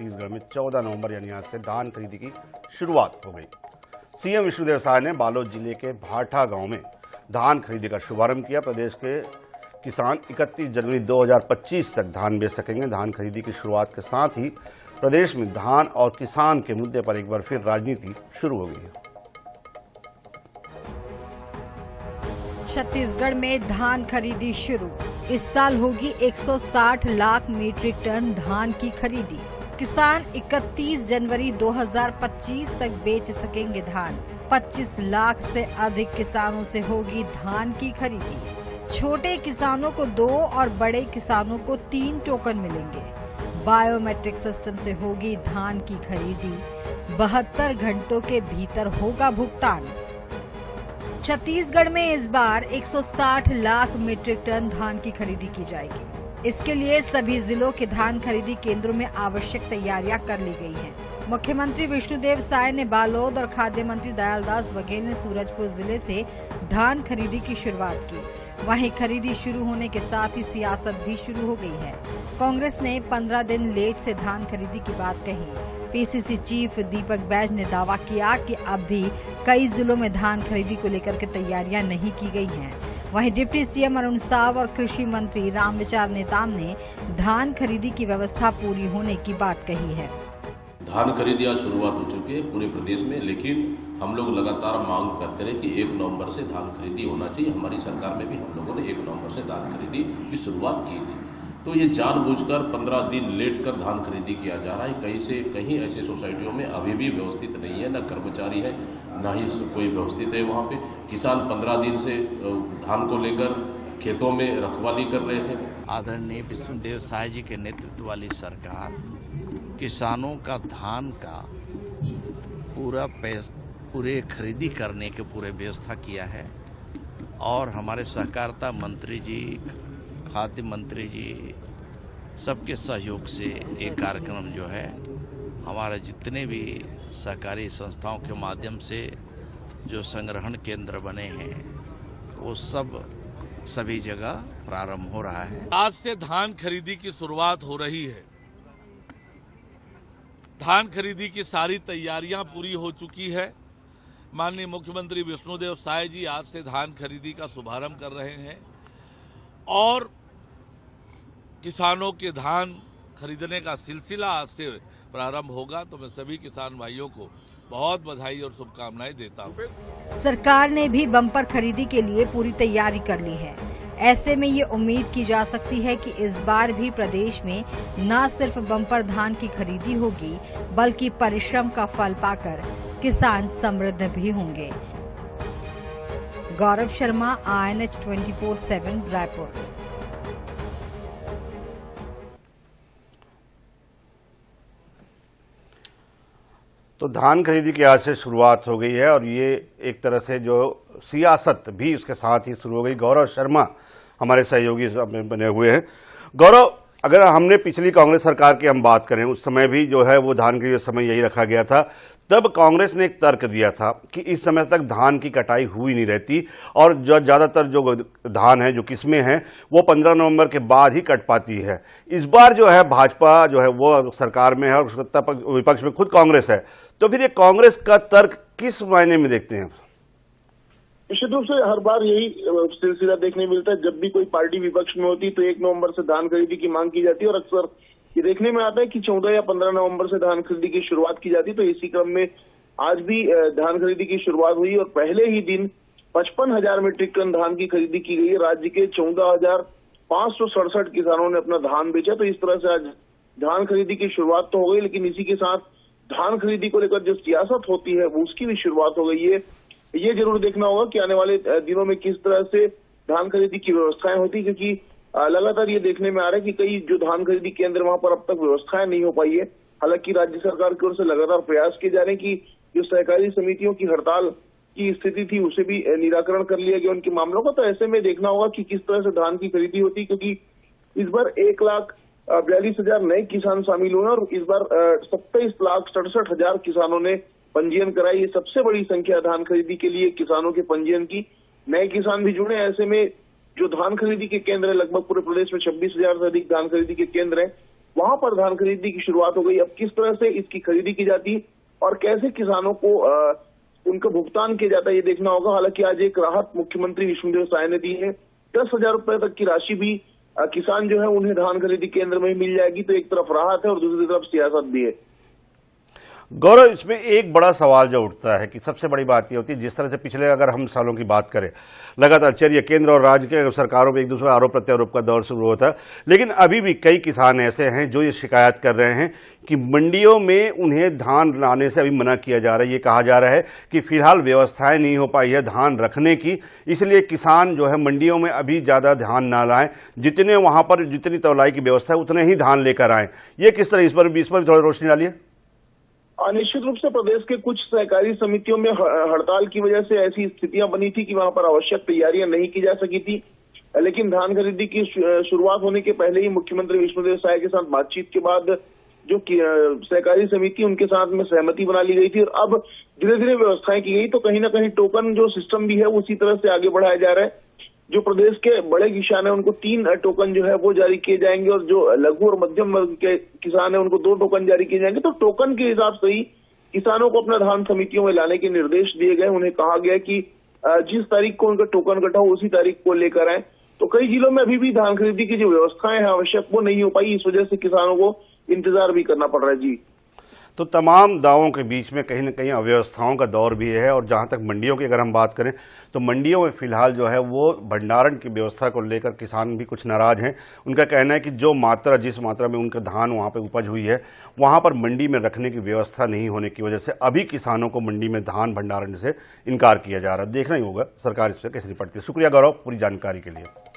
छत्तीसगढ़ में 14 नवंबर यानी आज से धान खरीदी की शुरुआत हो गई। सीएम विष्णुदेव साय ने बालोद जिले के भाठा गांव में धान खरीदी का शुभारंभ किया। प्रदेश के किसान 31 जनवरी 2025 तक धान बेच सकेंगे। धान खरीदी की शुरुआत के साथ ही प्रदेश में धान और किसान के मुद्दे पर एक बार फिर राजनीति शुरू हो गई है। छत्तीसगढ़ में धान खरीदी शुरू। इस साल होगी 160 लाख मीट्रिक टन धान की खरीदी। किसान 31 जनवरी 2025 तक बेच सकेंगे धान। 25 लाख से अधिक किसानों से होगी धान की खरीदी। छोटे किसानों को 2 और बड़े किसानों को 3 टोकन मिलेंगे। बायोमेट्रिक सिस्टम से होगी धान की खरीदी। 72 घंटों के भीतर होगा भुगतान। छत्तीसगढ़ में इस बार 160 लाख मीट्रिक टन धान की खरीदी की जाएगी। इसके लिए सभी जिलों के धान खरीदी केंद्रों में आवश्यक तैयारियां कर ली गई हैं। मुख्यमंत्री विष्णुदेव साय ने बालोद और खाद्य मंत्री दयालदास बघेल ने सूरजपुर जिले से धान खरीदी की शुरुआत की। वहीं खरीदी शुरू होने के साथ ही सियासत भी शुरू हो गई है। कांग्रेस ने 15 दिन लेट से धान खरीदी की बात कही। पीसीसी चीफ दीपक बैज ने दावा किया कि अब भी कई जिलों में धान खरीदी को लेकर के तैयारियां नहीं की गई हैं। वहीं डिप्टी सीएम अरुण साव और कृषि मंत्री रामविचार नेताम ने धान खरीदी की व्यवस्था पूरी होने की बात कही है। धान खरीदी आज शुरुआत हो चुकी है पूरे प्रदेश में, लेकिन हम लोग लगातार मांग करते रहे कि 1 नवंबर से धान खरीदी होना चाहिए। हमारी सरकार में भी हम लोगों ने 1 नवंबर से धान खरीदी की शुरुआत की थी। तो ये जानबूझकर 15 दिन लेट कर धान खरीदी किया जा रहा है। कहीं ऐसे सोसाइटियों में अभी भी व्यवस्थित नहीं है, न कर्मचारी है, न ही कोई व्यवस्थित है। वहाँ पे किसान 15 दिन से धान को लेकर खेतों में रखवाली कर रहे थे। आदरणीय विष्णुदेव साय जी के नेतृत्व वाली सरकार किसानों का धान का पूरे खरीदी करने के पूरे व्यवस्था किया है। और हमारे सहकारिता मंत्री जी, खाद्य मंत्री जी सबके सहयोग से एक कार्यक्रम जो है हमारे जितने भी सहकारी संस्थाओं के माध्यम से जो संग्रहण केंद्र बने हैं वो सभी जगह प्रारंभ हो रहा है। आज से धान खरीदी की शुरुआत हो रही है। धान खरीदी की सारी तैयारियां पूरी हो चुकी है। माननीय मुख्यमंत्री विष्णुदेव साय जी आज से धान खरीदी का शुभारंभ कर रहे हैं और किसानों के धान खरीदने का सिलसिला आज से प्रारंभ होगा। तो मैं सभी किसान भाइयों को बहुत बधाई और शुभकामनाएं देता हूं। सरकार ने भी बम्पर खरीदी के लिए पूरी तैयारी कर ली है। ऐसे में ये उम्मीद की जा सकती है कि इस बार भी प्रदेश में न सिर्फ बम्पर धान की खरीदी होगी बल्कि परिश्रम का फल पाकर किसान समृद्ध भी होंगे। गौरव शर्मा, INH 24/7 रायपुर। तो धान खरीदी की आज से शुरुआत हो गई है और ये एक तरह से जो सियासत भी उसके साथ ही शुरू हो गई। गौरव शर्मा हमारे सहयोगी बने हुए हैं। गौरव, अगर हमने पिछली कांग्रेस सरकार की हम बात करें, उस समय भी जो है वो धान खरीदी समय यही रखा गया था। तब कांग्रेस ने एक तर्क दिया था कि इस समय तक धान की कटाई हुई नहीं रहती और जो ज़्यादातर जो धान है, जो किस्में हैं, वो 15 नवंबर के बाद ही कट पाती है। इस बार जो है भाजपा जो है वो सरकार में है और सत्ता विपक्ष में खुद कांग्रेस है। तो फिर ये कांग्रेस का तर्क किस मायने में देखते हैं? निश्चित रूप से हर बार यही सिलसिला देखने मिलता है। जब भी कोई पार्टी विपक्ष में होती तो 1 नवंबर से धान खरीदी की मांग की जाती है और अक्सर ये देखने में आता है कि 14 या 15 नवंबर से धान खरीदी की शुरुआत की जाती है। तो इसी क्रम में आज भी धान खरीदी की शुरुआत हुई और पहले ही दिन 55,000 मीट्रिक टन धान की खरीदी की गई है। राज्य के 14,567 किसानों ने अपना धान बेचा। तो इस तरह से आज धान खरीदी की शुरुआत तो हो गई, लेकिन इसी के साथ धान खरीदी को लेकर जो सियासत होती है वो उसकी भी शुरुआत हो गई है। ये जरूर देखना होगा कि आने वाले दिनों में किस तरह से धान खरीदी की व्यवस्थाएं होती, क्योंकि लगातार ये देखने में आ रहा है कि कई जो धान खरीदी केंद्र वहां पर अब तक व्यवस्थाएं नहीं हो पाई है। हालांकि राज्य सरकार की ओर से लगातार प्रयास किए जा रहे हैं कि जो सहकारी समितियों की हड़ताल की स्थिति थी उसे भी निराकरण कर लिया गया उनके मामलों का। तो ऐसे में देखना होगा कि किस तरह से धान की खरीदी होती, क्योंकि इस बार 1,42,000 नए किसान शामिल हुए और इस बार 27,67,000 किसानों ने पंजीयन कराई। ये सबसे बड़ी संख्या धान खरीदी के लिए किसानों के पंजीयन की। नए किसान भी जुड़े। ऐसे में जो धान खरीदी के केंद्र है, लगभग पूरे प्रदेश में 26,000 से अधिक धान खरीदी के केंद्र हैं, वहां पर धान खरीदी की शुरुआत हो गई। अब किस तरह से इसकी खरीदी की जाती और कैसे किसानों को उनका भुगतान किया जाता है ये देखना होगा। हालांकि आज एक राहत मुख्यमंत्री विष्णुदेव साय ने दी है, 10,000 रुपए तक की राशि भी किसान जो है उन्हें धान खरीदी केंद्र में ही मिल जाएगी। तो एक तरफ राहत है और दूसरी तरफ सियासत भी है। गौरव, इसमें एक बड़ा सवाल जो उठता है कि सबसे बड़ी बात ये होती है, जिस तरह से पिछले अगर हम सालों की बात करें, लगातार चलिए केंद्र और राज्य के सरकारों में एक दूसरे आरोप प्रत्यारोप का दौर शुरू होता है, लेकिन अभी भी कई किसान ऐसे हैं जो ये शिकायत कर रहे हैं कि मंडियों में उन्हें धान लाने से अभी मना किया जा रहा है। ये कहा जा रहा है कि फिलहाल व्यवस्थाएं नहीं हो पाई है धान रखने की, इसलिए किसान जो है मंडियों में अभी ज़्यादा धान ना लाएं, जितने वहां पर जितनी तौलाई की व्यवस्था है उतने ही धान लेकर आएं। ये किस तरह, इस पर थोड़ा रोशनी डालिए। निश्चित रूप से प्रदेश के कुछ सहकारी समितियों में हड़ताल की वजह से ऐसी स्थितियां बनी थी कि वहां पर आवश्यक तैयारियां नहीं की जा सकी थी। लेकिन धान खरीदी की शुरुआत होने के पहले ही मुख्यमंत्री विष्णुदेव साय के साथ बातचीत के बाद जो सहकारी समिति उनके साथ में सहमति बना ली गई थी और अब धीरे धीरे व्यवस्थाएं की गई। तो कहीं ना कहीं टोकन जो सिस्टम भी है उसी तरह से आगे बढ़ाया जा रहा है। जो प्रदेश के बड़े किसान है उनको 3 टोकन जो है वो जारी किए जाएंगे और जो लघु और मध्यम वर्ग के किसान है उनको 2 टोकन जारी किए जाएंगे। तो टोकन के हिसाब से ही किसानों को अपना धान समितियों में लाने के निर्देश दिए गए। उन्हें कहा गया कि जिस तारीख को उनका टोकन कटा हो उसी तारीख को लेकर आए। तो कई जिलों में अभी भी धान खरीदी की जो व्यवस्थाएं हैं आवश्यक वो नहीं हो पाई, इस वजह से किसानों को इंतजार भी करना पड़ रहा है। जी, तो तमाम दावों के बीच में कहीं ना कहीं अव्यवस्थाओं का दौर भी है। और जहां तक मंडियों की अगर हम बात करें तो मंडियों में फिलहाल जो है वो भंडारण की व्यवस्था को लेकर किसान भी कुछ नाराज हैं। उनका कहना है कि जिस मात्रा में उनका धान वहां पे उपज हुई है वहां पर मंडी में रखने की व्यवस्था नहीं होने की वजह से अभी किसानों को मंडी में धान भंडारण से इनकार किया जा रहा है। देखना ही होगा सरकार इस पर कैसे निपटती है। शुक्रिया गौरव पूरी जानकारी के लिए।